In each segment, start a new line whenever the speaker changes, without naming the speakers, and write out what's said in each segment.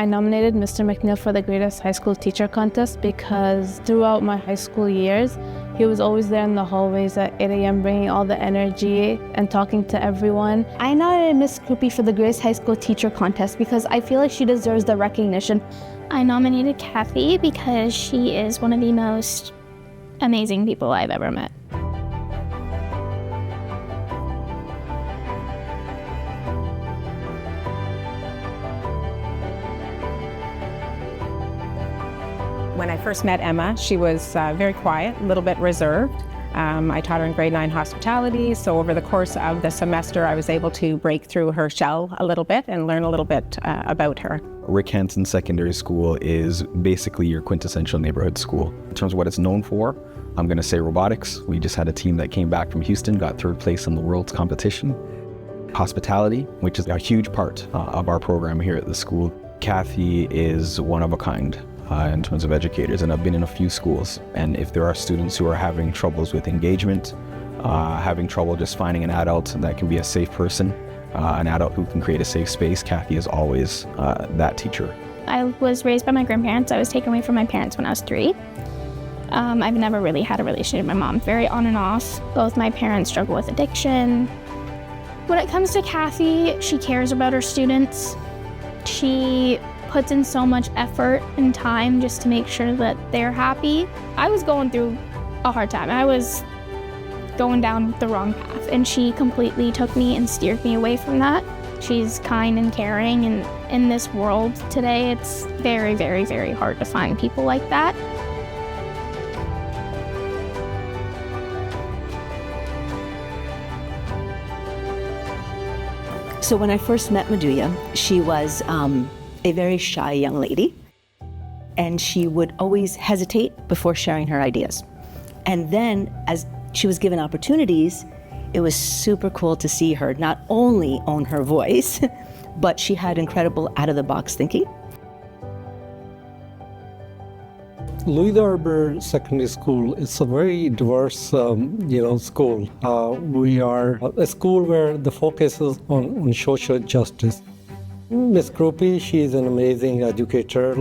I nominated Mr. McNeil for the Greatest High School Teacher Contest because throughout my high school years, he was always there in the hallways at 8 a.m. bringing all the energy and talking to everyone.
I nominated Miss Krupi for the Greatest High School Teacher Contest because I feel like she deserves the recognition.
I nominated Kathy because she is one of the most amazing people I've ever met.
When I first met Emma, she was very quiet, a little bit reserved. I taught her in grade 9 hospitality, so over the course of the semester I was able to break through her shell a little bit and learn a little bit about her.
Rick Hansen Secondary School is basically your quintessential neighborhood school. In terms of what it's known for, I'm going to say robotics. We just had a team that came back from Houston, got 3rd place in the world's competition. Hospitality, which is a huge part of our program here at the school. Kathy is one of a kind. In terms of educators, and I've been in a few schools, and if there are students who are having troubles with engagement, having trouble just finding an adult that can be a safe person, an adult who can create a safe space, Kathy is always that teacher.
I was raised by my grandparents. I was taken away from my parents when I was 3. I've never really had a relationship with my mom, very on and off. Both my parents struggle with addiction. When it comes to Kathy, she cares about her students. She puts in so much effort and time just to make sure that they're happy. I was going through a hard time. I was going down the wrong path, and she completely took me and steered me away from that. She's kind and caring, and in this world today, it's very, very, very hard to find people like that.
So when I first met Maduya, she was a very shy young lady, and she would always hesitate before sharing her ideas. And then as she was given opportunities, it was super cool to see her not only own her voice, but she had incredible out-of-the-box thinking.
Louis Arbor Secondary School is a very diverse, school. We are a school where the focus is on social justice. Ms. Krupi, she's an amazing educator.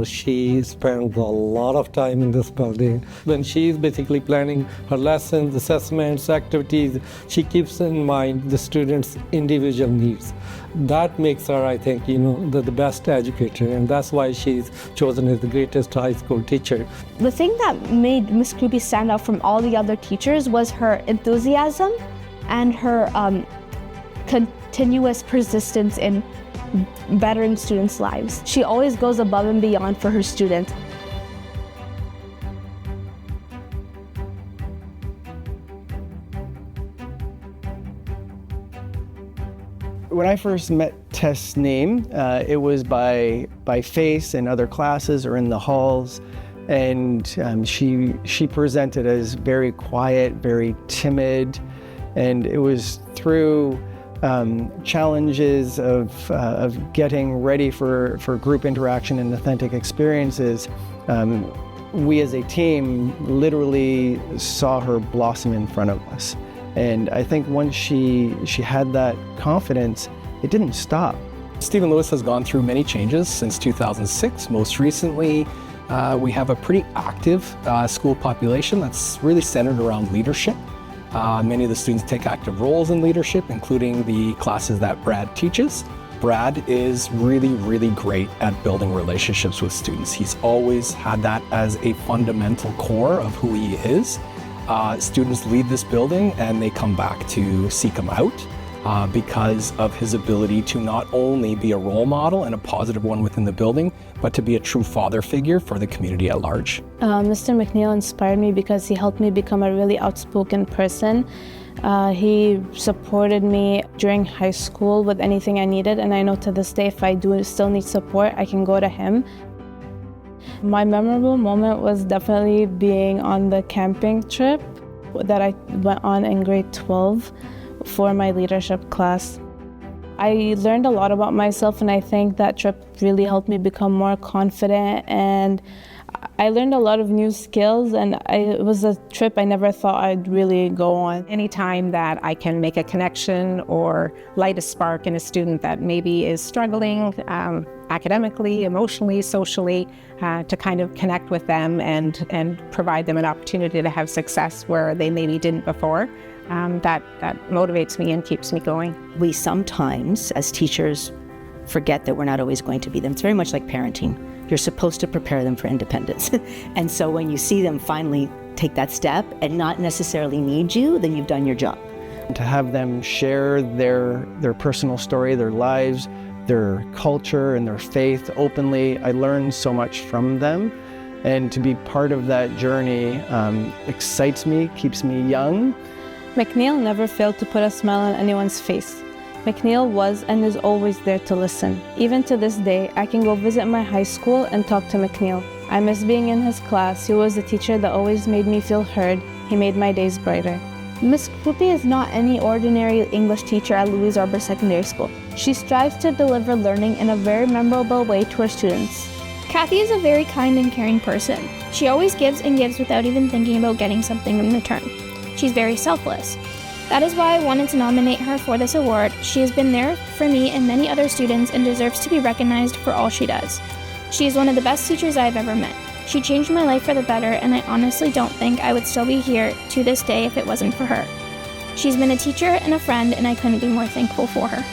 She spends a lot of time in this building. When she's basically planning her lessons, assessments, activities, she keeps in mind the students' individual needs. That makes her, I think, the best educator, and that's why she's chosen as the greatest high school teacher.
The thing that made Miss Krupi stand out from all the other teachers was her enthusiasm and her continuous persistence in bettering students' lives. She always goes above and beyond for her students.
When I first met Tasneem, it was by face in other classes or in the halls, and she presented as very quiet, very timid, and it was through challenges of getting ready for group interaction and authentic experiences, we as a team literally saw her blossom in front of us. And I think once she had that confidence, it didn't stop.
Stephen Lewis has gone through many changes since 2006. Most recently, we have a pretty active school population that's really centered around leadership. Many of the students take active roles in leadership, including the classes that Brad teaches. Brad is really, really great at building relationships with students. He's always had that as a fundamental core of who he is. Students leave this building and they come back to seek him out because of his ability to not only be a role model and a positive one within the building, but to be a true father figure for the community at large.
Mr. McNeil inspired me because he helped me become a really outspoken person. He supported me during high school with anything I needed, and I know to this day if I do still need support, I can go to him. My memorable moment was definitely being on the camping trip that I went on in grade 12 for my leadership class. I learned a lot about myself, and I think that trip really helped me become more confident, and I learned a lot of new skills, and it was a trip I never thought I'd really go on.
Anytime that I can make a connection or light a spark in a student that maybe is struggling academically, emotionally, socially, to kind of connect with them and provide them an opportunity to have success where they maybe didn't before, that motivates me and keeps me going.
We sometimes, as teachers, forget that we're not always going to be them. It's very much like parenting. You're supposed to prepare them for independence. And so when you see them finally take that step and not necessarily need you, then you've done your job.
To have them share their personal story, their lives, their culture and their faith openly, I learned so much from them. And to be part of that journey excites me, keeps me young.
McNeil never failed to put a smile on anyone's face. McNeil was and is always there to listen. Even to this day, I can go visit my high school and talk to McNeil. I miss being in his class. He was a teacher that always made me feel heard. He made my days brighter.
Ms. Krupi is not any ordinary English teacher at Louise Arbour Secondary School. She strives to deliver learning in a very memorable way to her students.
Kathy is a very kind and caring person. She always gives and gives without even thinking about getting something in return. She's very selfless. That is why I wanted to nominate her for this award. She has been there for me and many other students and deserves to be recognized for all she does. She is one of the best teachers I've ever met. She changed my life for the better, and I honestly don't think I would still be here to this day if it wasn't for her. She's been a teacher and a friend, and I couldn't be more thankful for her.